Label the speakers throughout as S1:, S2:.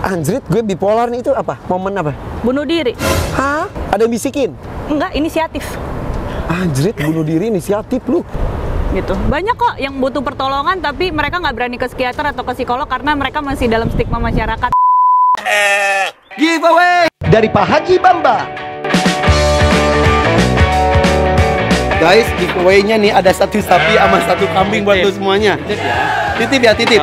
S1: Anjrit, gue bipolar nih, itu apa? Momen apa?
S2: Bunuh diri.
S1: Hah? Ada yang bisikin?
S2: Enggak, inisiatif.
S1: Anjrit, bunuh diri inisiatif lu.
S2: Gitu. Banyak kok yang butuh pertolongan tapi mereka nggak berani ke psikiater atau ke psikolog karena mereka masih dalam stigma masyarakat.
S1: Giveaway dari Pak Haji Bamba. Guys, giveaway-nya nih ada 1 sapi sama 1 kambing buat lu semuanya. Titip ya, titip.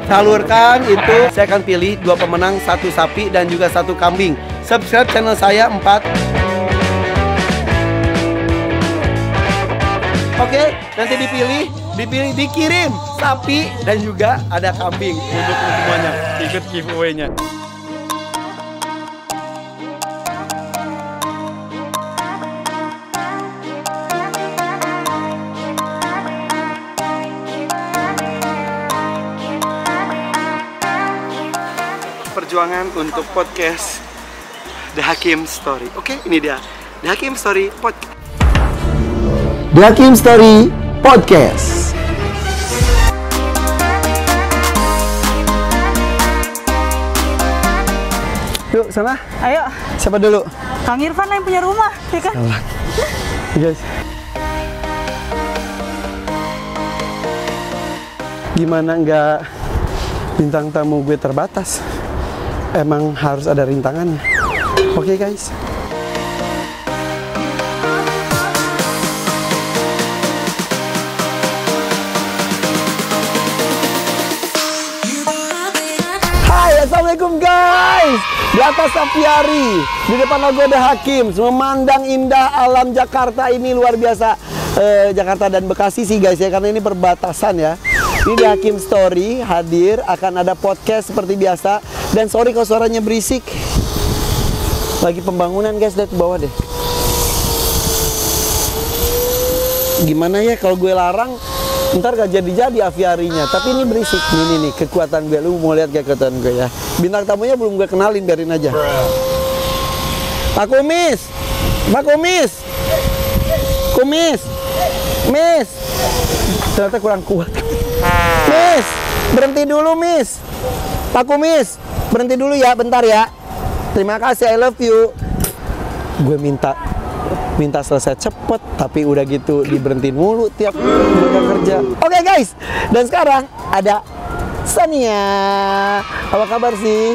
S1: Salurkan itu. Saya akan pilih 2 pemenang, 1 sapi dan juga 1 kambing. Subscribe channel saya 4. Oke, nanti dipilih, dikirim sapi dan juga ada kambing untuk lu semuanya. Ikut giveaway-nya. Perjuangan untuk podcast The Hakim Story. Oke, ini dia The Hakim Story Podcast. The Hakim Story Podcast. Yuk, sana.
S2: Ayo.
S1: Siapa dulu?
S2: Kang Irfan yang punya rumah, ya kan?
S1: Salah. Guys. Gimana nggak bintang tamu gue terbatas? Emang harus ada rintangannya. Oke, guys. Hai, assalamualaikum guys. Di atas apiari, di depan logo The Hakim, memandang indah alam Jakarta ini luar biasa. Jakarta dan Bekasi sih guys ya, karena ini perbatasan ya. Ini The Hakim Story hadir, akan ada podcast seperti biasa. Dan sorry kalau suaranya berisik. Lagi pembangunan guys, lihat ke bawah deh. Gimana ya kalau gue larang, ntar gak jadi-jadi aviarinya. Tapi ini berisik. Nih, kekuatan gue. Lu mau lihat gak kekuatan gue ya? Bintang tamunya belum gue kenalin, biarin aja. Pak Kumis! Pak Kumis! Kumis! Miss! Ternyata kurang kuat. Miss! Berhenti dulu, Miss! Pak Kumis! Berhenti dulu ya, bentar ya. Terima kasih, I love you. Gue minta selesai cepet, tapi udah gitu diberhentiin mulu tiap gue kerja. Oke guys, dan sekarang ada Sania. Apa kabar sih?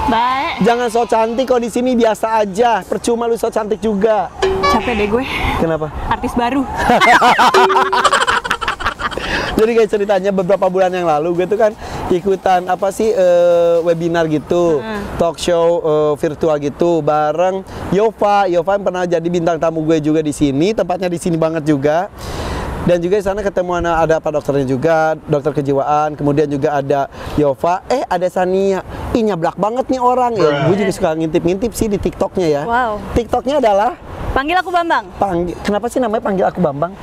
S2: Baik.
S1: Jangan so cantik kok, di sini biasa aja. Percuma lu so cantik juga.
S2: Capek deh gue.
S1: Kenapa?
S2: Artis baru.
S1: Jadi guys, ceritanya beberapa bulan yang lalu gue tuh kan ikutan apa sih webinar gitu, talk show virtual gitu bareng Yova yang pernah jadi bintang tamu gue juga di sini, tempatnya di sini banget juga. Dan juga di sana ketemu ada Pak dokternya juga, dokter kejiwaan, kemudian juga ada Yova, ada Sania. Ih, nyablak banget nih orang ya. Gue juga suka ngintip-ngintip sih di TikToknya ya.
S2: Wow.
S1: TikToknya adalah
S2: Panggil aku Bambang.
S1: Kenapa sih namanya panggil aku Bambang?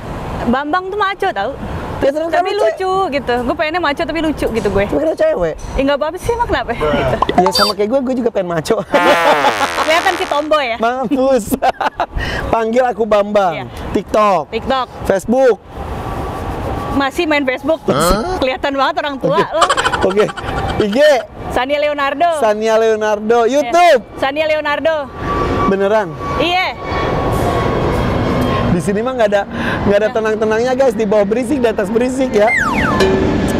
S2: Bambang tuh maco tau.
S1: Ya,
S2: Tapi lucu gitu. Gue pengennya maco tapi lucu gitu gue.
S1: Cuma kira cewek.
S2: Nggak apa-apa sih, emang kenapa? Gitu.
S1: Ya sama kayak gue juga pengen maco.
S2: Kelihatan si tomboy ya.
S1: Mampus. Panggil aku Bambang.
S2: Iya.
S1: TikTok, Facebook.
S2: Masih main Facebook. Kelihatan banget orang tua lo.
S1: Oke. IG.
S2: Sania Leonardo. YouTube.
S1: Sania Leonardo. Beneran?
S2: Iya.
S1: Di sini mah nggak ada tenang-tenangnya guys, di bawah berisik, di atas berisik ya.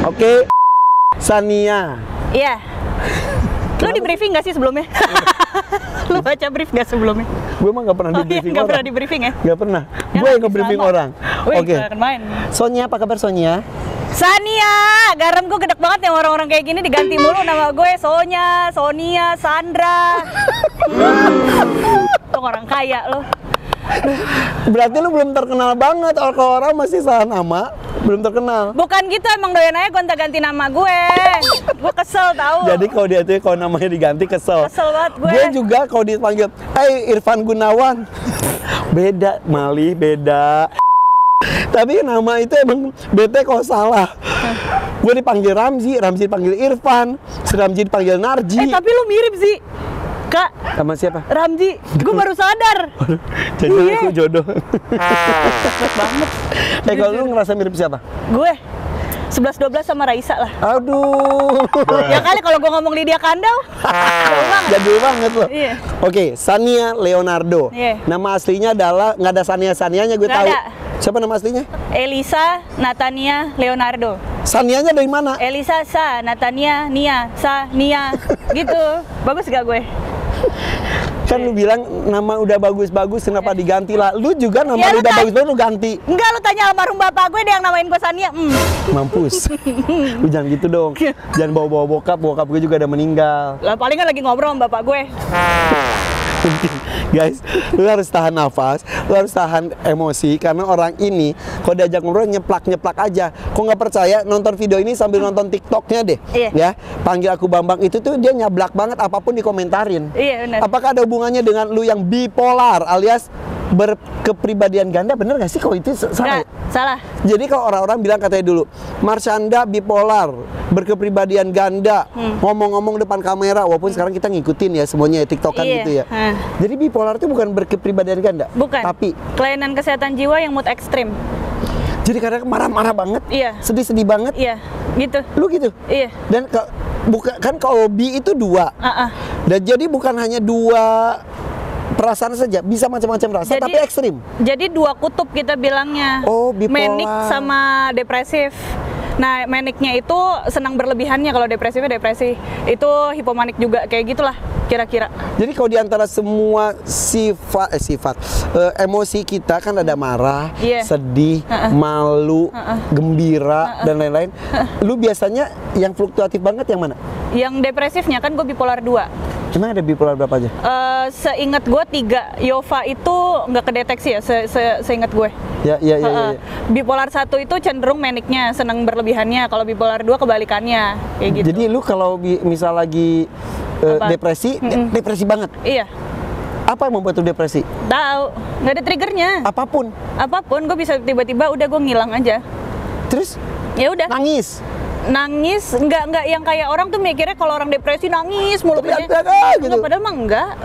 S1: Oke. Sania.
S2: Iya. Lu di briefing nggak sih sebelumnya? Lu baca brief nggak sebelumnya?
S1: Gue mah nggak pernah di briefing
S2: nggak
S1: orang.
S2: pernah di briefing ya?
S1: Nggak pernah.
S2: Ya,
S1: Gue yang nge-briefing orang.
S2: Oke. Main.
S1: Sonia, apa kabar Sonia?
S2: Sania, garam gue gedek banget yang orang-orang kayak gini diganti mulu nama gue. Sonia, Sandra. Tuh orang kaya lo.
S1: Berarti lu belum terkenal banget, kalau orang masih salah nama, belum terkenal.
S2: Bukan gitu, emang doyan aja gonta-ganti nama gue. Gue kesel tau.
S1: Jadi kalau dia tuh kalau namanya diganti kesel.
S2: Kesel banget gue.
S1: Gue juga kalau dipanggil, Irfan Gunawan. Beda, Mali, beda. Tapi nama itu emang bete kalau salah. Gue dipanggil Ramzi dipanggil Irfan, Ramzi dipanggil Narji.
S2: Tapi lu mirip sih. Kak,
S1: sama siapa?
S2: Ramzi, gue baru sadar.
S1: Jadi aku jodoh.
S2: Banget.
S1: Kalau lu ngerasa mirip siapa?
S2: Gue 11-12 sama Raisa lah.
S1: Aduh.
S2: Ya kali kalau gue ngomong Lydia Kandau, jauh banget.
S1: Jadul banget loh.
S2: Iya.
S1: Oke, Sania Leonardo.
S2: Iya.
S1: Nama aslinya adalah, nggak ada Sania-Sanianya gue
S2: Nggak
S1: tahu.
S2: ada.
S1: Siapa nama aslinya?
S2: Elisa Natania Leonardo.
S1: Sanianya dari mana?
S2: Elisa Sa Natania Nia Sa Nia gitu. Bagus gak gue?
S1: Kan lu bilang nama udah bagus-bagus, kenapa diganti lah? Lu juga nama
S2: Ya,
S1: lu udah bagus lu ganti.
S2: Enggak, lu tanya almarhum bapak gue, dia yang namain gue Sania.
S1: Mampus. Lu jangan gitu dong. Jangan bawa-bawa bokap gue juga udah meninggal.
S2: Lah paling kan lagi ngobrol sama bapak gue.
S1: Guys, lu harus tahan nafas, lu harus tahan emosi karena orang ini kalau diajak ngobrol nyeplak-nyeplak aja. Kok nggak percaya, nonton video ini sambil nonton TikToknya deh.
S2: Iya.
S1: Ya, panggil aku Bambang itu tuh dia nyablak banget apapun dikomentarin.
S2: Iya, benar.
S1: Apakah ada hubungannya dengan lu yang bipolar alias berkepribadian ganda? Bener gak sih kalau itu salah?
S2: Enggak, salah.
S1: Jadi kalau orang-orang bilang katanya dulu, Marshanda bipolar, berkepribadian ganda, ngomong-ngomong depan kamera, walaupun sekarang kita ngikutin ya semuanya ya, TikTokan
S2: Iya.
S1: gitu ya. Jadi bipolar itu bukan berkepribadian ganda,
S2: Bukan.
S1: tapi
S2: Kelainan kesehatan jiwa yang mood ekstrim.
S1: jadi kadang marah-marah banget,
S2: Iya.
S1: sedih-sedih banget,
S2: Iya, gitu.
S1: lu gitu.
S2: Iya.
S1: Dan bukan kan kalau bi itu dua,
S2: Ah, ah.
S1: dan jadi bukan hanya dua perasaan saja, bisa macam-macam rasa, tapi ekstrim.
S2: Jadi dua kutub kita bilangnya.
S1: Oh, bipolar.
S2: Manik sama depresif. Nah, maniknya itu senang berlebihannya, kalau depresifnya depresi. Itu hipomanik juga, kayak gitulah kira-kira.
S1: Jadi kalau diantara semua emosi kita kan ada marah,
S2: Iya.
S1: sedih, malu, gembira, dan lain-lain. Lu biasanya yang fluktuatif banget yang mana?
S2: Yang depresifnya kan gue bipolar 2.
S1: Emang ada bipolar berapa aja?
S2: Seingat gue 3. Yova itu nggak kedeteksi ya, seingat gue.
S1: Ya.
S2: Bipolar 1 itu cenderung maniknya, senang berlebihannya. Kalau bipolar 2 kebalikannya, kayak gitu.
S1: Jadi lu kalau misal lagi
S2: Apa?
S1: depresi, depresi banget.
S2: Iya,
S1: Apa yang membuat lu depresi?
S2: tahu. Nggak ada triggernya.
S1: Apapun.
S2: Apapun, gue bisa tiba-tiba udah gue ngilang aja.
S1: Terus
S2: Ya udah.
S1: nangis.
S2: Nangis nggak yang kayak orang tuh mikirnya kalau orang depresi nangis mulu
S1: Teriak-teriak,
S2: kerjanya.
S1: gitu.
S2: Padahal mah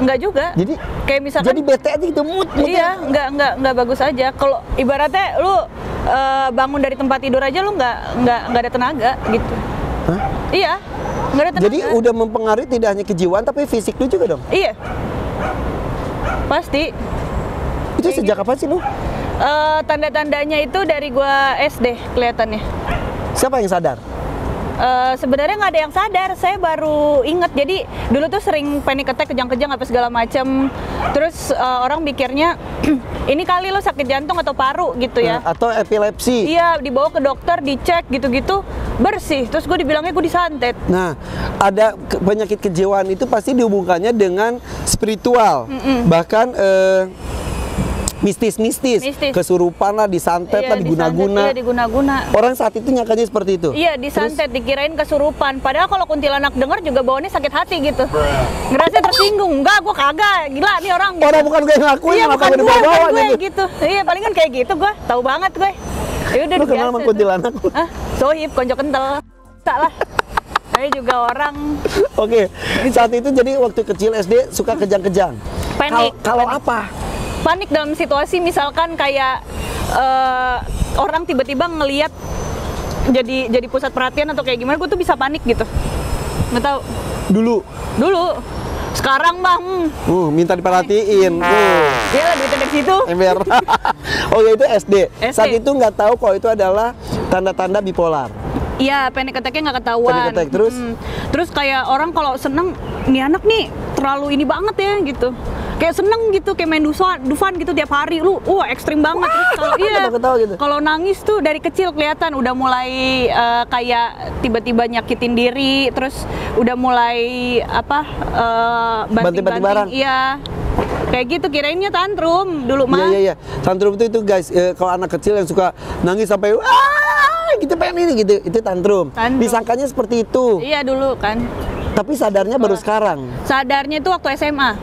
S2: enggak juga.
S1: Jadi
S2: kayak misalkan
S1: jadi bete aja gitu, mood.
S2: iya, enggak bagus aja. Kalau ibaratnya lu bangun dari tempat tidur aja lu enggak ada tenaga gitu.
S1: Hah?
S2: Iya. Enggak ada tenaga.
S1: Jadi udah mempengaruhi tidak hanya kejiwaan tapi fisik lu juga dong.
S2: Iya. Pasti.
S1: Itu sejak kapan sih lu?
S2: Tanda-tandanya itu dari gua SD kelihatannya.
S1: Siapa yang sadar?
S2: Sebenarnya nggak ada yang sadar, saya baru inget. Jadi dulu tuh sering panic attack, kejang-kejang apa segala macam. Terus orang pikirnya ini kali lo sakit jantung atau paru gitu ya.
S1: Atau epilepsi.
S2: Iya, dibawa ke dokter, dicek gitu-gitu, bersih. Terus gue dibilangnya gue disantet.
S1: Nah, ada penyakit kejiwaan itu pasti dihubungkannya dengan spiritual. Bahkan mistis-mistis,
S2: Mistis.
S1: kesurupan lah, disantet lah, diguna-guna.
S2: Iya, diguna-guna.
S1: Orang saat itu nyangkanya seperti itu.
S2: Iya, disantet, dikirain kesurupan. Padahal kalau kuntilanak denger juga bawaannya sakit hati gitu. Ngerasa tersinggung. Enggak, gue kagak. Gila nih orang. Gitu.
S1: Orang bukan gue yang ngakuin,
S2: Iya,
S1: kenapa
S2: bukan
S1: gue
S2: gue,
S1: dibawa-bawa
S2: bukan gue
S1: gitu.
S2: gitu. Iya, paling kan kayak gitu gue. Tahu banget gue. Ya udah
S1: Lu kenal
S2: biasa
S1: sama
S2: tuh.
S1: kuntilanak?
S2: Hah? Sohib, konco kental. Salah. Saya juga orang
S1: Oke, saat itu jadi waktu kecil SD suka kejang-kejang.
S2: Panik.
S1: Kalau apa?
S2: panik dalam situasi misalkan kayak orang tiba-tiba ngelihat jadi pusat perhatian atau kayak gimana, gue tuh bisa panik gitu. Nggak tahu. Dulu. Sekarang mah
S1: Minta diperhatiin.
S2: dia lah duitnya dari situ.
S1: Ember. Oke, itu SD.
S2: SD.
S1: Saat itu nggak tahu kalau itu adalah tanda-tanda bipolar.
S2: Iya, panic attack-nya nggak ketahuan.
S1: Panic attack, terus?
S2: Terus kayak orang kalau seneng, nih anak nih terlalu ini banget ya gitu. Kayak seneng gitu, kayak main Dufan gitu tiap hari. Lu, ekstrim banget. Terus kalau
S1: ketawa-ketawa gitu.
S2: Kalau nangis tuh dari kecil kelihatan udah mulai kayak tiba-tiba nyakitin diri, terus udah mulai
S1: Banting-banting barang.
S2: Iya. Kayak gitu, kirainnya tantrum dulu mah.
S1: Iya. Tantrum itu guys, kalau anak kecil yang suka nangis sampai gitu pengen ini gitu, itu tantrum. Disangkanya seperti itu.
S2: Iya dulu kan.
S1: Tapi sadarnya baru sekarang.
S2: Sadarnya itu waktu SMA.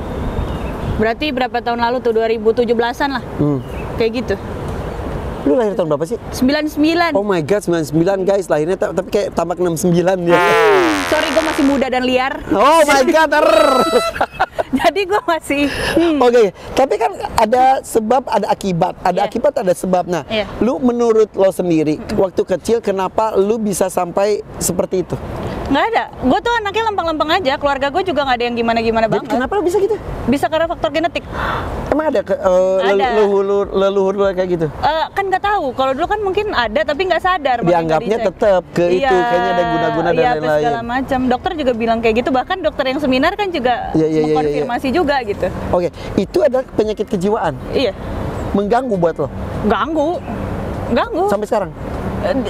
S2: Berarti berapa tahun lalu tuh, 2017-an lah. Kayak gitu.
S1: Lu lahir tahun berapa sih?
S2: 99.
S1: Oh my god, 99 guys, lahirnya tapi kayak tampak 69 ya.
S2: Sorry, gue masih muda dan liar.
S1: Oh my god,
S2: Jadi gue masih
S1: Oke, tapi kan ada sebab, ada akibat, ada
S2: Iya.
S1: akibat, ada sebab. Nah,
S2: Iya.
S1: lu menurut lo sendiri, waktu kecil kenapa lu bisa sampai seperti itu?
S2: nggak ada. Gue tuh anaknya lempeng-lempeng aja. Keluarga gue juga nggak ada yang gimana-gimana
S1: Jadi
S2: banget.
S1: kenapa lu bisa gitu?
S2: Bisa karena faktor genetik.
S1: Emang ada
S2: Ada.
S1: leluhur lu kayak gitu?
S2: Kan nggak tahu. Kalau dulu kan mungkin ada tapi nggak sadar. makanya nggak
S1: Dianggapnya
S2: dicek.
S1: tetap ke itu, kayaknya ada guna-guna dan
S2: iya, apa
S1: lain-lain.
S2: segala macam. Dokter juga bilang kayak gitu. Bahkan dokter yang seminar kan juga
S1: Iya.
S2: mengkonfirmasi juga gitu.
S1: Oke, itu adalah penyakit kejiwaan,
S2: Iya,
S1: mengganggu buat lo
S2: ganggu.
S1: sampai sekarang.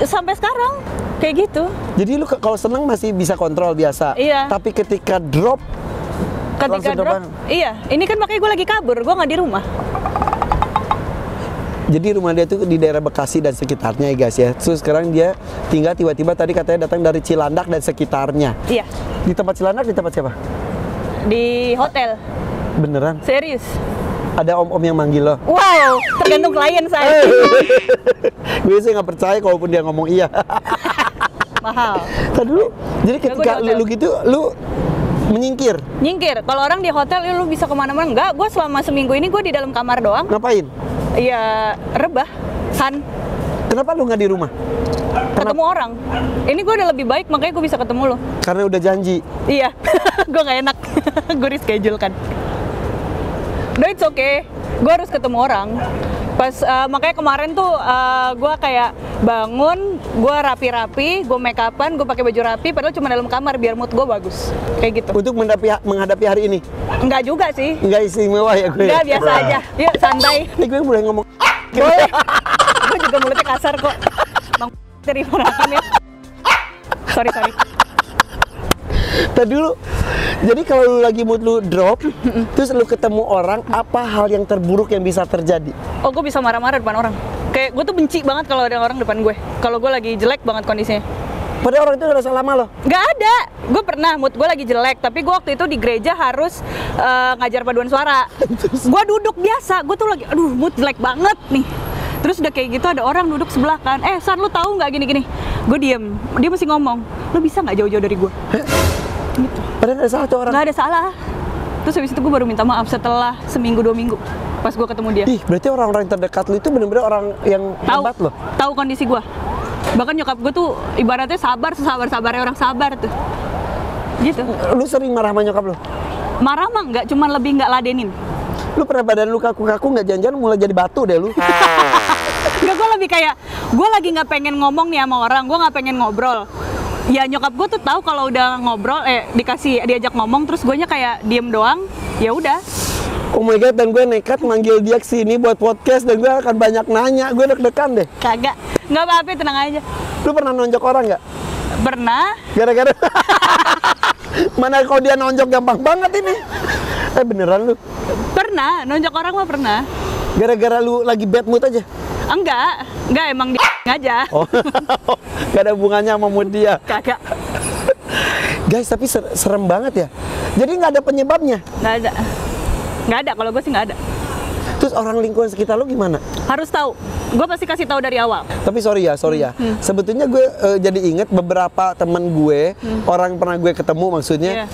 S2: Sampai sekarang kayak gitu.
S1: Jadi lu kalau seneng masih bisa kontrol biasa.
S2: Iya.
S1: Tapi ketika drop,
S2: Ketika
S1: langsung
S2: drop,
S1: terbang.
S2: iya. Ini kan makanya gue lagi kabur. Gue nggak di rumah.
S1: Jadi rumah dia tuh di daerah Bekasi dan sekitarnya ya guys ya. Terus sekarang dia tinggal tiba-tiba tadi katanya datang dari Cilandak dan sekitarnya.
S2: Iya.
S1: Di tempat Cilandak di tempat siapa?
S2: Di hotel.
S1: Beneran?
S2: Serius.
S1: Ada om-om yang manggil lo?
S2: Wow, tergantung klien saya.
S1: Gue sih nggak percaya kalaupun dia ngomong iya.
S2: Mahal.
S1: Tadi dulu. Jadi
S2: Nggak,
S1: ketika
S2: gua di hotel.
S1: lu gitu, lu menyingkir.
S2: Nyingkir. Kalau orang di hotel, ya lu bisa kemana-mana. Enggak, gue selama seminggu ini gue di dalam kamar doang.
S1: Ngapain?
S2: Iya, rebah. San.
S1: Kenapa lu nggak di rumah?
S2: Ketemu orang. Ini gue udah lebih baik, makanya gue bisa ketemu lo.
S1: Karena udah janji.
S2: Iya, gue nggak enak. Gue reschedule kan. No, it's okay. Gue harus ketemu orang. Pas makanya kemarin tuh gue kayak bangun, gue rapi-rapi, gue make upan, gue pakai baju rapi, padahal cuma dalam kamar biar mood gue bagus. Kayak gitu.
S1: Untuk menghadapi hari ini.
S2: Enggak juga sih.
S1: Enggak istimewa ya gue.
S2: Enggak, biasa aja. Yuk, santai.
S1: Ini gue boleh ngomong.
S2: Boleh. Gue juga mulutnya kasar kok. Bang dari ponakan ya. Sorry.
S1: Tadi dulu. Jadi kalau lu lagi mood lu drop, terus lu ketemu orang, apa hal yang terburuk yang bisa terjadi?
S2: Oh, gue bisa marah-marah depan orang. Kayak gue tuh benci banget kalau ada orang depan gue. Kalau gue lagi jelek banget kondisinya.
S1: Padahal orang itu udah salah sama lo.
S2: Nggak ada. Gue pernah mood gue lagi jelek, tapi gue waktu itu di gereja harus ngajar paduan suara. Gue duduk biasa. Gue tuh lagi, aduh mood jelek banget nih. Terus udah kayak gitu ada orang duduk sebelah kan. San, lu tahu nggak gini-gini? Gue diem. Dia masih ngomong. Lu bisa nggak jauh-jauh dari gue? Gitu.
S1: Padahal ada salah tuh orang.
S2: Nggak ada salah. Terus habis itu gue baru minta maaf setelah seminggu 2 minggu pas gue ketemu dia.
S1: Ih, berarti orang-orang terdekat lu itu benar-benar orang yang hebat loh.
S2: Tahu kondisi gue. Bahkan nyokap gue tuh ibaratnya sabar-sabarnya orang sabar tuh. Gitu.
S1: Lu sering marah sama nyokap lu?
S2: Marah mah nggak, cuman lebih nggak ladenin.
S1: Lu pernah badan lu kaku-kaku nggak, jangan-jangan mulai jadi batu deh lu.
S2: Nggak, gue lebih kayak gue lagi nggak pengen ngomong nih sama orang, gue nggak pengen ngobrol. Ya nyokap gue tuh tahu kalau udah ngobrol, diajak ngomong, terus guenya kayak diem doang. Ya udah.
S1: Oh my god, dan gue nekat manggil dia kesini buat podcast dan gue akan banyak nanya. Gue deg-degan deh.
S2: Kagak. Nggak apa-apa, tenang aja.
S1: Lu pernah nonjok orang nggak?
S2: Pernah.
S1: Gara-gara mana kalau dia nonjok gampang banget ini. Beneran lu?
S2: Pernah, nonjok orang mah pernah.
S1: Gara-gara lu lagi bad mood aja?
S2: Enggak emang di aja.
S1: Oh, gak ada hubungannya sama mood dia.
S2: Kagak.
S1: Guys, tapi serem banget ya. Jadi nggak ada penyebabnya.
S2: Nggak ada, kalau gue sih nggak ada.
S1: Terus orang lingkungan sekitar lu gimana?
S2: Harus tahu. Gue pasti kasih tahu dari awal.
S1: Tapi sorry ya. Sebetulnya gue jadi inget beberapa temen gue, orang pernah gue ketemu maksudnya.
S2: Iya.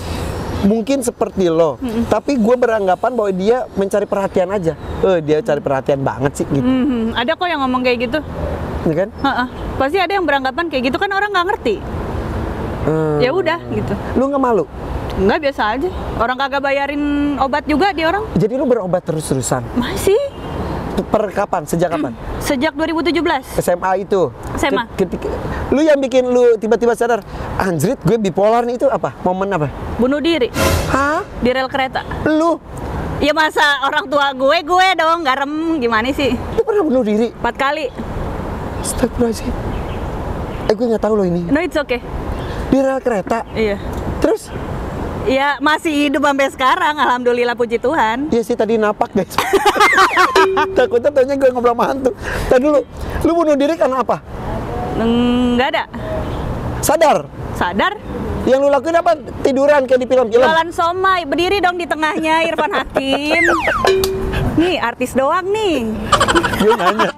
S1: Mungkin seperti lo, tapi gue beranggapan bahwa dia mencari perhatian aja. Dia cari perhatian banget sih gitu.
S2: Ada kok yang ngomong kayak gitu.
S1: Ya kan?
S2: Pasti ada yang beranggapan kayak gitu, kan orang nggak ngerti. Ya udah gitu.
S1: Lu nggak malu?
S2: Nggak, biasa aja. Orang kagak bayarin obat juga dia orang.
S1: Jadi lu berobat terus-terusan?
S2: Masih.
S1: Per kapan? Sejak kapan?
S2: Sejak 2017.
S1: SMA itu?
S2: SMA.
S1: Lu yang bikin lu tiba-tiba sadar, anjrit gue bipolar nih, itu apa? Momen apa?
S2: Bunuh diri.
S1: Hah?
S2: Di rel kereta.
S1: Lu?
S2: Ya masa orang tua gue dong, garam gimana sih?
S1: Lu pernah bunuh diri?
S2: 4 kali.
S1: Astagfirullahaladzim. Gue nggak tahu loh ini.
S2: No, it's okay.
S1: Di rel kereta?
S2: Iya.
S1: Terus?
S2: Ya masih hidup sampai sekarang, alhamdulillah, puji Tuhan.
S1: Iya sih, tadi napak guys. Takutnya taunya gue ngobrol sama hantu. Tadi dulu, lu bunuh diri karena apa?
S2: Nggak ada.
S1: Sadar?
S2: Sadar?
S1: Yang lu lakuin apa? Tiduran kayak di film-film?
S2: Jualan somai, berdiri dong di tengahnya Irfan Hakim. Nih, artis doang nih.
S1: Gue nanya.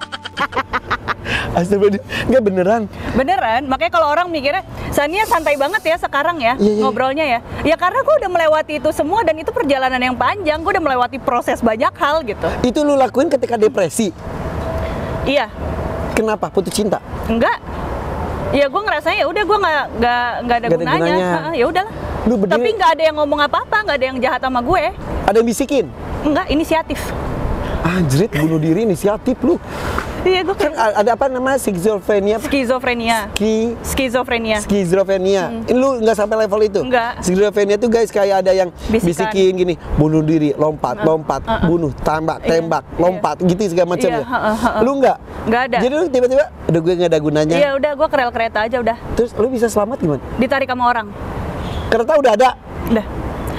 S1: Astagfirullah. Enggak beneran.
S2: Beneran, makanya kalau orang mikirnya Sania santai banget ya sekarang ya
S1: Iya.
S2: ngobrolnya ya. Ya karena gue udah melewati itu semua dan itu perjalanan yang panjang, gue udah melewati proses banyak hal gitu.
S1: Itu lu lakuin ketika depresi.
S2: Iya,
S1: Kenapa? Putus cinta.
S2: enggak. Ya gue ngerasanya ya udah gue nggak ada
S1: Nggak ada
S2: gunanya.
S1: gunanya.
S2: Ya udahlah.
S1: Lu berdiri-
S2: Tapi nggak ada yang ngomong apa-apa, nggak ada yang jahat sama gue.
S1: Ada yang bisikin.
S2: Enggak, inisiatif.
S1: Anjrit, bunuh diri inisiatif lu.
S2: Iya, gue
S1: Kan
S2: kayak
S1: ada apa namanya? Skizofrenia.
S2: skizofrenia. Skizofrenia.
S1: Skizofrenia. Ini lu nggak sampai level itu?
S2: Nggak.
S1: Skizofrenia tuh guys kayak ada yang
S2: Bisikan.
S1: bisikin gini, bunuh diri, lompat, bunuh, tembak,
S2: Iya.
S1: tembak, lompat, gitu segala macam
S2: Iya,
S1: ya.
S2: heeh.
S1: Lu nggak?
S2: Nggak ada.
S1: Jadi lu tiba-tiba, udah gue nggak ada gunanya.
S2: Iya udah, gue kerel kereta aja udah.
S1: Terus lu bisa selamat gimana?
S2: Ditarik sama orang.
S1: Kereta udah ada.
S2: Udah.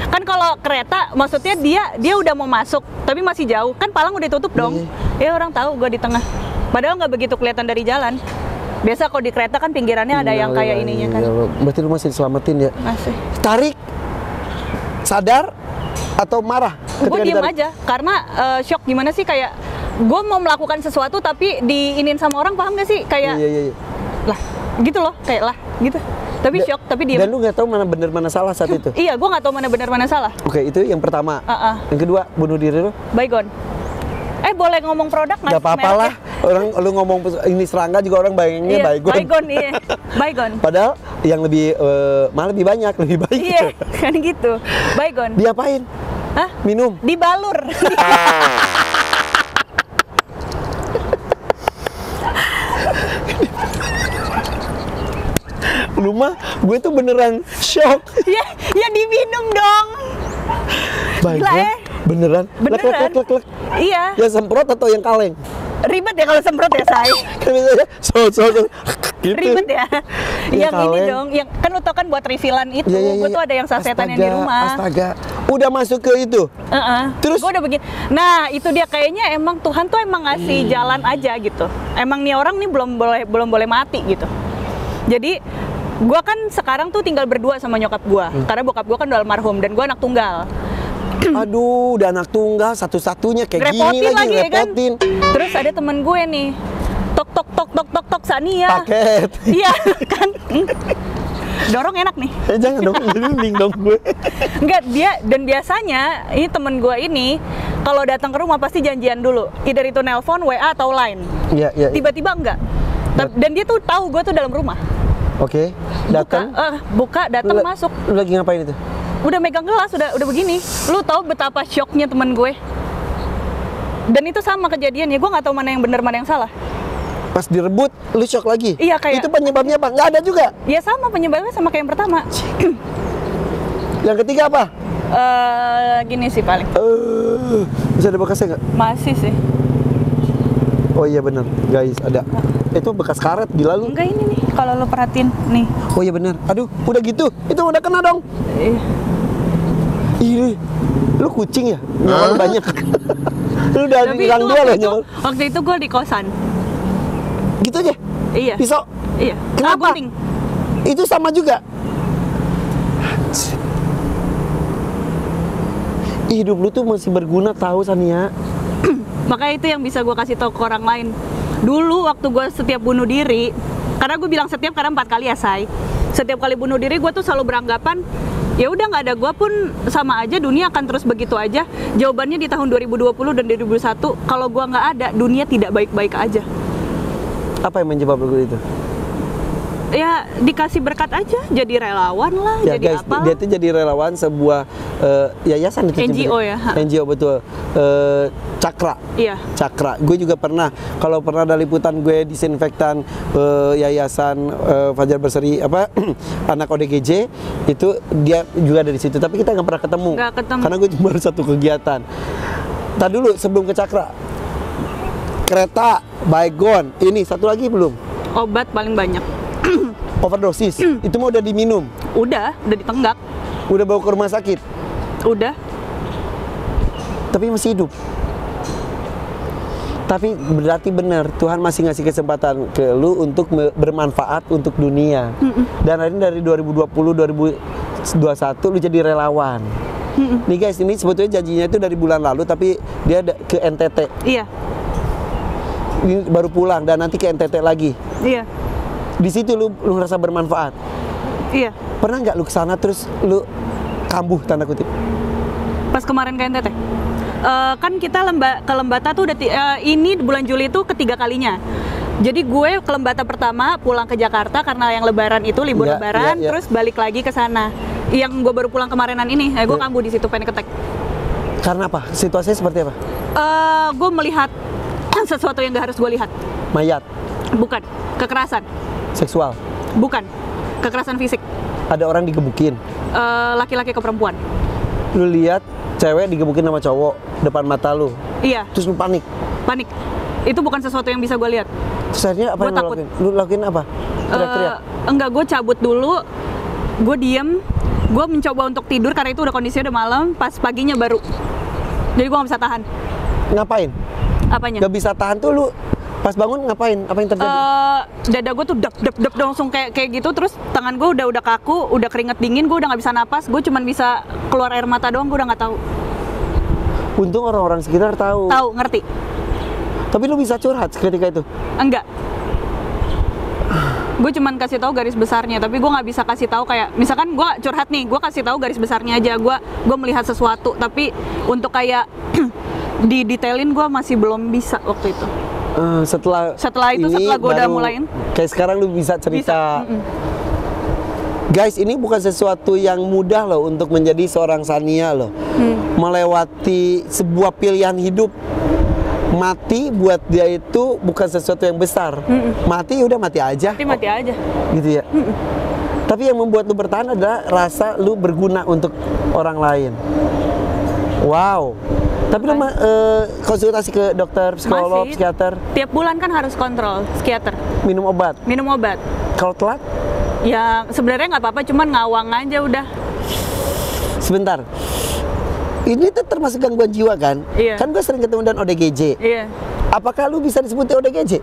S2: Kan kalau kereta maksudnya dia udah mau masuk tapi masih jauh. Kan palang udah tutup dong. Ya orang tahu gue di tengah. Padahal nggak begitu kelihatan dari jalan. Biasa kalau di kereta kan pinggirannya ada yang kayak ininya kan.
S1: Berarti lu masih diselamatin ya?
S2: Masih.
S1: Tarik, sadar, atau marah?
S2: Gue
S1: ketika
S2: diem
S1: ditarik?
S2: aja karena shock gimana sih kayak gue mau melakukan sesuatu tapi diinin sama orang, paham gak sih kayak
S1: Iya.
S2: lah gitu loh kayak lah gitu. Tapi shock tapi diem.
S1: Dan lu nggak tahu mana bener mana salah saat itu?
S2: Iya, gue nggak tahu mana benar mana salah.
S1: Oke, itu yang pertama. Yang kedua, bunuh diri lu?
S2: Baygon. Boleh ngomong produk nggak?
S1: Gak apa-apa lah. Orang lu ngomong ini serangga juga orang bayangnya
S2: Iya,
S1: baygon.
S2: Baygon, iya. Baygon.
S1: Padahal yang lebih malah lebih banyak, lebih baik.
S2: Iya, kan gitu. Baygon.
S1: Diapain?
S2: Hah?
S1: Minum.
S2: Dibalur.
S1: Lu mah gue tuh beneran shock.
S2: ya diminum dong.
S1: Baygon.
S2: Gila,
S1: Beneran.
S2: Beneran.
S1: Lek.
S2: Iya.
S1: Ya semprot atau yang kaleng?
S2: Ribet ya kalau semprot ya, say.
S1: Kan biasanya so. Gitu.
S2: Ribet ya.
S1: Yang
S2: Yang ini
S1: kaleng.
S2: dong, yang kan lu tau kan buat refillan itu,
S1: Iya.
S2: gue tuh ada yang sasetan yang di rumah.
S1: Astaga. Udah masuk ke itu. Terus?
S2: Gue udah begini. Nah, itu dia kayaknya emang Tuhan tuh emang ngasih jalan aja gitu. Emang nih orang nih belum boleh mati gitu. Jadi gue kan sekarang tuh tinggal berdua sama nyokap gue, karena bokap gue kan udah almarhum dan gue anak tunggal.
S1: Aduh, udah anak tunggal satu-satunya kayak
S2: Ngerepotin
S1: gini lagi
S2: ya kan?
S1: ngerepotin.
S2: Terus ada temen gue nih, tok Sania.
S1: Paket.
S2: Iya kan. Dorong enak nih.
S1: Jangan dong, link dong gue.
S2: Enggak, dia dan biasanya ini temen gue ini kalau datang ke rumah pasti janjian dulu. Either itu nelpon, WA atau line.
S1: Iya.
S2: Tiba-tiba enggak. Dan dia tuh tahu gue tuh dalam rumah.
S1: Oke, datang.
S2: Buka, datang masuk.
S1: Lu lagi ngapain itu?
S2: Udah megang gelas, udah begini. Lu tahu betapa shocknya temen gue. Dan itu sama kejadiannya, gue nggak tahu mana yang benar mana yang salah.
S1: Pas direbut, lu shock lagi?
S2: Iya, kayak-
S1: Itu penyebabnya apa? Nggak ada juga?
S2: Ya sama, penyebabnya sama kayak yang pertama.
S1: Yang ketiga apa?
S2: Gini sih paling.
S1: Bisa ada bekasnya nggak?
S2: Masih sih.
S1: Oh iya bener, guys, ada. Itu bekas karet, gila lu.
S2: Enggak ini nih, kalau lu perhatiin nih.
S1: Oh iya bener. Aduh, udah gitu. Itu udah kena dong.
S2: Iya.
S1: Ih, lu kucing ya? Nyawa lu banyak. Lu udah
S2: Tapi
S1: hilang
S2: itu
S1: dua loh nyawa.
S2: waktu itu gue di kosan.
S1: Gitu aja?
S2: Iya.
S1: Pisau?
S2: Iya.
S1: Kenapa?
S2: Gunting.
S1: Itu sama juga? Hidup lu tuh masih berguna tahu Sania.
S2: Makanya itu yang bisa gue kasih tahu ke orang lain. Dulu waktu gue setiap bunuh diri, karena gue bilang setiap karena 4 kali ya, say. Setiap kali bunuh diri gue tuh selalu beranggapan ya udah nggak ada gue pun sama aja, dunia akan terus begitu aja. Jawabannya di tahun 2020 dan 2021, kalau gue nggak ada, dunia tidak baik-baik aja.
S1: Apa yang menjebak lu itu?
S2: Ya dikasih berkat aja, jadi relawan lah,
S1: Ya
S2: jadi
S1: guys,
S2: apa?
S1: dia tuh jadi relawan sebuah yayasan itu
S2: NGO
S1: sebenarnya.
S2: ya, ha.
S1: NGO betul. Cakra.
S2: Iya.
S1: Cakra. Gue juga pernah. Kalau pernah ada liputan gue disinfektan yayasan Fajar Berseri apa anak ODGJ itu dia juga dari situ. Tapi kita nggak pernah ketemu.
S2: Nggak ketemu.
S1: Karena gue baru satu kegiatan. Tadi dulu sebelum ke Cakra. Kereta, Baygon. Ini satu lagi belum.
S2: Obat paling banyak.
S1: Overdosis. Itu mah udah diminum.
S2: Udah ditenggak.
S1: Udah bawa ke rumah sakit.
S2: Udah.
S1: Tapi masih hidup. Tapi berarti benar Tuhan masih ngasih kesempatan ke lu untuk bermanfaat untuk dunia. Dan hari ini dari 2020 2021 lu jadi relawan. Nih guys, ini sebetulnya janjinya itu dari bulan lalu tapi dia ke NTT.
S2: Iya.
S1: ini baru pulang dan nanti ke NTT lagi.
S2: Iya.
S1: Di situ lu ngerasa bermanfaat.
S2: Iya.
S1: Pernah nggak lu kesana terus lu kambuh tanda kutip?
S2: Pas kemarin ke NTT. Kan kita ke Lembata tuh udah ini bulan Juli itu ketiga kalinya. Jadi gue ke Lembata pertama, pulang ke Jakarta karena yang Lebaran itu libur Lebaran, terus balik lagi ke sana. Yang gue baru pulang kemarinan ini, gue kambuh di situ panic attack.
S1: Karena apa? Situasinya seperti apa?
S2: Gue melihat sesuatu yang gak harus gue lihat.
S1: Mayat?
S2: Bukan. Kekerasan.
S1: Seksual?
S2: Bukan. Kekerasan fisik.
S1: Ada orang digebukin?
S2: Laki-laki ke perempuan.
S1: Lu lihat cewek digebukin sama cowok depan mata lu?
S2: Iya.
S1: Terus lu panik?
S2: Panik. Itu bukan sesuatu yang bisa gue lihat.
S1: Terus akhirnya apa yang lu lakuin? Lu lakuin apa? Teriak-teriak?
S2: Enggak, gue cabut dulu. Gue diem. Gue mencoba untuk tidur karena itu udah kondisinya udah malam. Pas paginya baru. Jadi gue gak bisa tahan.
S1: Ngapain?
S2: Apanya?
S1: Gak bisa tahan tuh lu pas bangun ngapain? Apa yang terjadi?
S2: Dada gue tuh dap langsung kayak gitu. Terus tangan gue udah kaku, udah keringet dingin. Gue udah gak bisa napas. Gue cuman bisa keluar air mata doang. Gue udah gak tahu.
S1: Untung orang-orang sekitar tahu.
S2: Tahu, ngerti.
S1: Tapi lu bisa curhat ketika itu?
S2: Enggak. Gue cuman kasih tahu garis besarnya, tapi gue nggak bisa kasih tahu kayak misalkan gue curhat nih, gue kasih tahu garis besarnya aja. Gue melihat sesuatu, tapi untuk kayak didetailin gue masih belum bisa waktu itu.
S1: Setelah
S2: gue udah mulain.
S1: Kayak sekarang lu bisa cerita.
S2: Bisa.
S1: Guys, ini bukan sesuatu yang mudah loh untuk menjadi seorang Sania loh. Melewati sebuah pilihan hidup. Mati buat dia itu bukan sesuatu yang besar. Mati udah mati aja.
S2: Mati aja.
S1: Gitu ya. Tapi yang membuat lu bertahan adalah rasa lu berguna untuk orang lain. Wow. Tapi lu konsultasi ke dokter, psikolog, psikiater?
S2: Tiap bulan kan harus kontrol psikiater.
S1: Minum obat?
S2: Minum obat.
S1: Kalau telat?
S2: Ya sebenarnya nggak apa-apa, cuman ngawang aja udah.
S1: Sebentar. Ini tuh termasuk gangguan jiwa kan?
S2: Iya.
S1: Kan gue sering ketemu dengan ODGJ.
S2: Iya.
S1: Apakah lu bisa disebutnya ODGJ?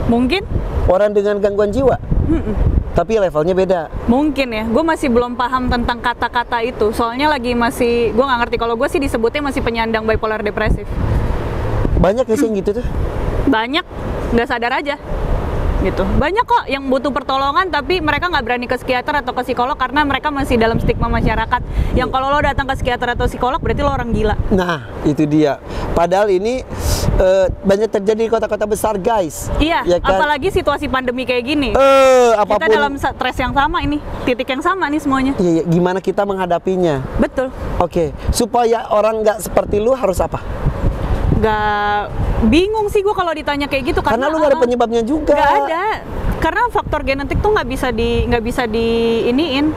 S2: Mungkin.
S1: Orang dengan gangguan jiwa? Tapi levelnya beda.
S2: Mungkin ya. Gue masih belum paham tentang kata-kata itu. Soalnya lagi masih, gue nggak ngerti. Kalau gue sih disebutnya masih penyandang bipolar depresif.
S1: Banyak gak sih yang gitu tuh?
S2: Banyak. Nggak sadar aja. Gitu. Banyak kok yang butuh pertolongan tapi mereka nggak berani ke psikiater atau ke psikolog karena mereka masih dalam stigma masyarakat yang kalau lo datang ke psikiater atau psikolog berarti lo orang gila.
S1: Nah, itu dia. Padahal ini banyak terjadi di kota-kota besar, guys.
S2: Iya,
S1: ya kan?
S2: Apalagi situasi pandemi kayak gini.
S1: Apapun.
S2: Kita dalam stres yang sama ini, titik yang sama nih semuanya.
S1: Iya, gimana kita menghadapinya?
S2: Betul.
S1: Oke, supaya orang nggak seperti lu harus apa?
S2: Gak bingung sih gue kalau ditanya kayak gitu
S1: karena lu gak ada penyebabnya juga.
S2: Gak ada, karena faktor genetik tuh nggak bisa diiniin.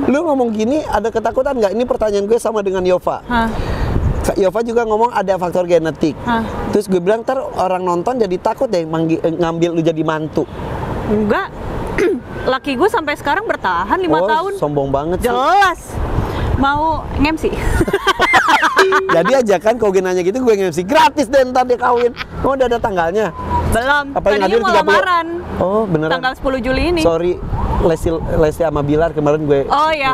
S2: Lu
S1: ngomong gini ada ketakutan nggak? Ini pertanyaan gue sama dengan Yova. Yova juga ngomong ada faktor genetik. Terus gue bilang ntar orang nonton jadi takut deh ngambil lu jadi mantu.
S2: Enggak. Laki gue sampai sekarang bertahan 5 tahun.
S1: Sombong banget sih.
S2: Jelas. Mau nge-MC.
S1: Jadi aja kan kalau gue nanya gitu gue nge-MC gratis deh ntar dia kawin. Oh udah ada tanggalnya?
S2: Belum. Tadinya mau lamaran.
S1: Oh beneran?
S2: Tanggal 10 Juli ini.
S1: Sorry, Lesti sama Bilar kemarin gue.
S2: Oh ya.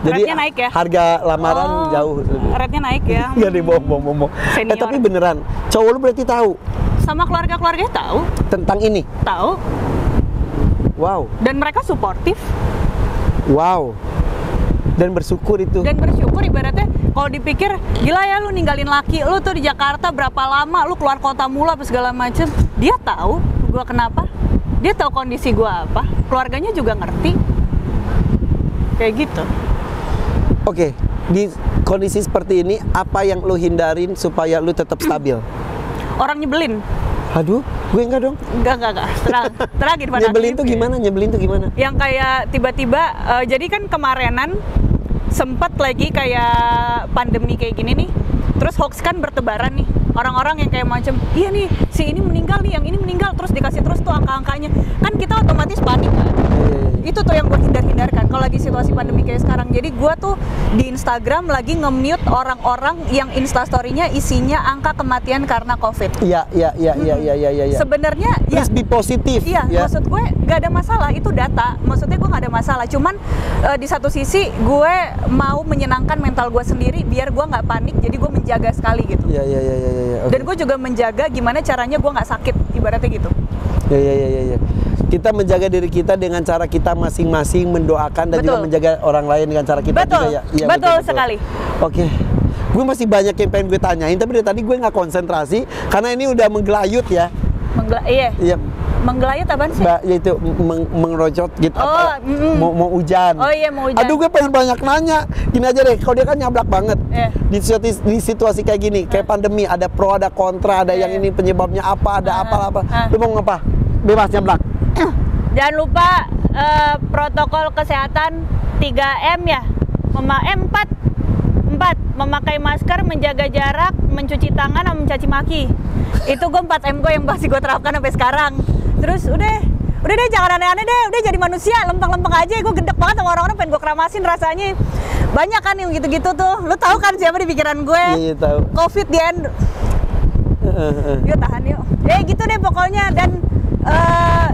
S1: Jadi
S2: rate-nya naik ya?
S1: Harga lamaran jauh.
S2: Rate-nya naik ya.
S1: Gak dibohong-bohong. Tapi beneran, cowok lu berarti tahu?
S2: Sama keluarga-keluarganya tahu.
S1: Tentang ini?
S2: Tahu.
S1: Wow.
S2: Dan mereka suportif.
S1: Wow. Dan bersyukur itu. Dan
S2: bersyukur ibaratnya kalau dipikir gila ya lu ninggalin laki lu tuh di Jakarta berapa lama, lu keluar kota mulu apa segala macem. Dia tahu gua kenapa. Dia tahu kondisi gua apa. Keluarganya juga ngerti. Kayak gitu.
S1: Oke, di kondisi seperti ini apa yang lu hindarin supaya lu tetap stabil?
S2: Orang nyebelin.
S1: Aduh, gue enggak dong.
S2: Enggak. Terangin pada
S1: Nyebelin tuh gimana? Yang
S2: kayak tiba-tiba, jadi kan kemarinan sempat lagi kayak pandemi kayak gini nih. Terus hoax kan bertebaran nih. Orang-orang yang kayak macam, iya nih, si ini meninggal nih, yang ini meninggal. Terus dikasih terus tuh angka-angkanya. Kan kita otomatis panik kan? itu tuh yang gue hindarkan kalau lagi situasi pandemi kayak sekarang. Jadi gue tuh di Instagram lagi nge-mute orang-orang yang instastory-nya isinya angka kematian karena COVID.
S1: Iya.
S2: Sebenarnya
S1: Please be positif.
S2: Iya, maksud gue gak ada masalah, itu data. Maksudnya gue gak ada masalah, cuman di satu sisi gue mau menyenangkan mental gue sendiri biar gue nggak panik, jadi gue menjaga sekali gitu.
S1: Iya. Okay.
S2: Dan gue juga menjaga gimana caranya gue nggak sakit, ibaratnya gitu.
S1: Iya. Kita menjaga diri kita dengan cara kita masing-masing mendoakan dan juga menjaga orang lain dengan cara kita
S2: betul.
S1: juga ya. Iya,
S2: betul sekali.
S1: Oke. Gue masih banyak yang pengen gue tanyain, tapi dari tadi gue nggak konsentrasi karena ini udah menggelayut ya.
S2: Iya. Menggelayut apaan sih?
S1: Yaitu mengerocot gitu.
S2: Oh,
S1: mau hujan.
S2: Oh iya, mau hujan.
S1: Aduh, gue pengen banyak nanya. Gini aja deh, kalau dia kan nyablak banget. Di situasi kayak gini, kayak pandemi, ada pro, ada kontra, ada yang ini penyebabnya apa, ada apa. Lu mau ngapa? Bebas nyablak.
S2: Jangan lupa protokol kesehatan 3M ya. 4 memakai masker, menjaga jarak, mencuci tangan, sama mencaci maki. Itu gue 4M gue yang masih gue terapkan sampai sekarang. Terus udah deh, jangan aneh-aneh deh, udah jadi manusia, lempeng-lempeng aja. Gue gedek banget sama orang-orang, pengen gue keramasin rasanya. Banyak kan yang gitu-gitu tuh. Lu tahu kan siapa di pikiran gue?
S1: Iya, tahu.
S2: COVID di end. Yuk tahan yuk. Gitu deh pokoknya. Dan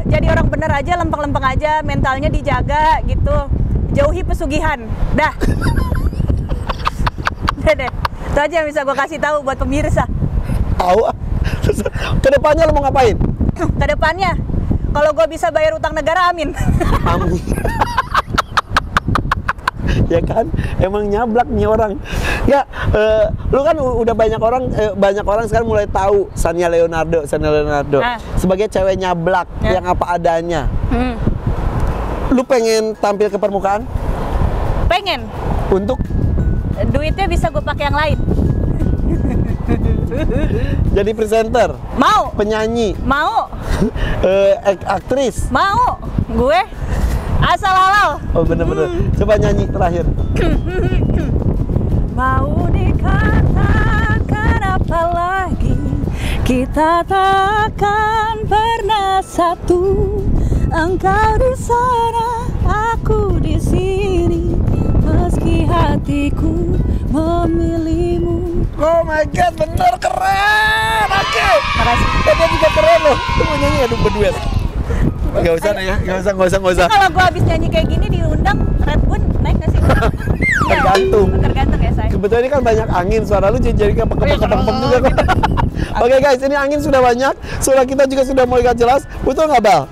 S2: jadi orang bener aja, lempeng-lempeng aja, mentalnya dijaga gitu. Jauhi pesugihan. Dah. Deh. Itu aja yang bisa gue kasih tahu buat pemirsa.
S1: Tahu. Kedepannya lo mau ngapain?
S2: Kedepannya, kalau gue bisa bayar utang negara, amin.
S1: Amin. Ya kan, emang nyablak nih orang. Ya, lu kan udah banyak orang sekarang mulai tahu Shania Leonardo sebagai cewek nyablak yang apa adanya. Lu pengen tampil ke permukaan?
S2: Pengen.
S1: Untuk?
S2: Duitnya bisa gue pakai yang lain.
S1: Jadi presenter?
S2: Mau.
S1: Penyanyi?
S2: Mau.
S1: Aktris?
S2: Mau. Gue asal halal.
S1: Oh bener-bener. Coba nyanyi terakhir.
S2: Mau dikatakan apa lagi, kita takkan pernah satu. Engkau di sana, aku di sini, meski hatiku memilihmu.
S1: Oh my god, bener, keren. Oke.
S2: Makasih.
S1: Dia juga keren loh. Lu mau nyanyi adu berduet? Gak usah ya, gak usah.
S2: Kalau gua habis nyanyi kayak gini diundang, Red Bull naik nggak sih?
S1: Tergantung.
S2: Tergantung ya saya.
S1: Kebetulan ini kan banyak angin, suara lu jadi kepeng-kepeng juga kok. Oke guys, ini angin sudah banyak, suara kita juga sudah mulai gak jelas. Betul nggak, Bal?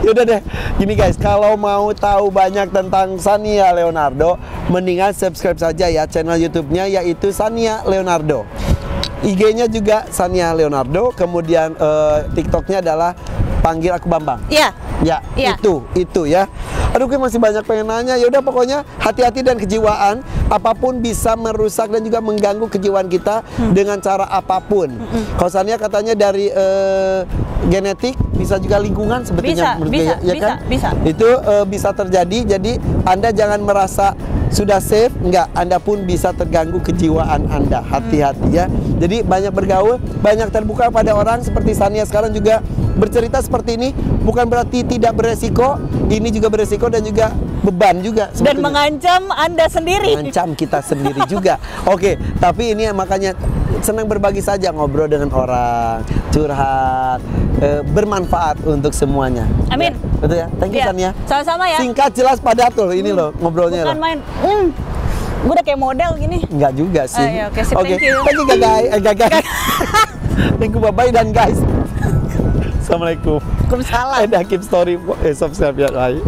S1: Yaudah deh, gini guys, kalau mau tahu banyak tentang Shania Leonardo, mendingan subscribe saja ya channel YouTube-nya, yaitu Shania Leonardo. IG-nya juga Shania Leonardo, kemudian TikTok-nya adalah Panggil Aku Bambang.
S2: Iya.
S1: Ya, itu ya. Aduh, gue masih banyak pengen nanya. Ya udah, pokoknya hati-hati dan kejiwaan. Apapun bisa merusak dan juga mengganggu kejiwaan kita dengan cara apapun. Kalau Shania katanya dari genetik, bisa juga lingkungan sebetulnya.
S2: Bisa.
S1: Itu bisa terjadi. Jadi Anda jangan merasa sudah safe, enggak. Anda pun bisa terganggu kejiwaan Anda. Hati-hati ya. Jadi banyak bergaul, banyak terbuka pada orang. Seperti Shania sekarang juga bercerita seperti ini, bukan berarti tidak beresiko. Ini juga beresiko dan juga beban juga sebetulnya.
S2: Dan mengancam Anda sendiri.
S1: Mengancam kita sendiri juga. Oke, tapi ini makanya senang berbagi saja, ngobrol dengan orang, curhat, bermanfaat untuk semuanya.
S2: Amin.
S1: Ya, betul ya? Thank you, Shania.
S2: Sama-sama ya.
S1: Singkat, jelas, padat loh ini loh ngobrolnya.
S2: Bukan
S1: loh.
S2: main. Gue udah kayak model gini.
S1: Enggak juga sih.
S2: Iya, oke, thank you.
S1: Thank you guys. Thank you, bye-bye dan guys. Assalamualaikum.
S2: Waalaikumsalam.
S1: And keep story subscribe ya. Bye.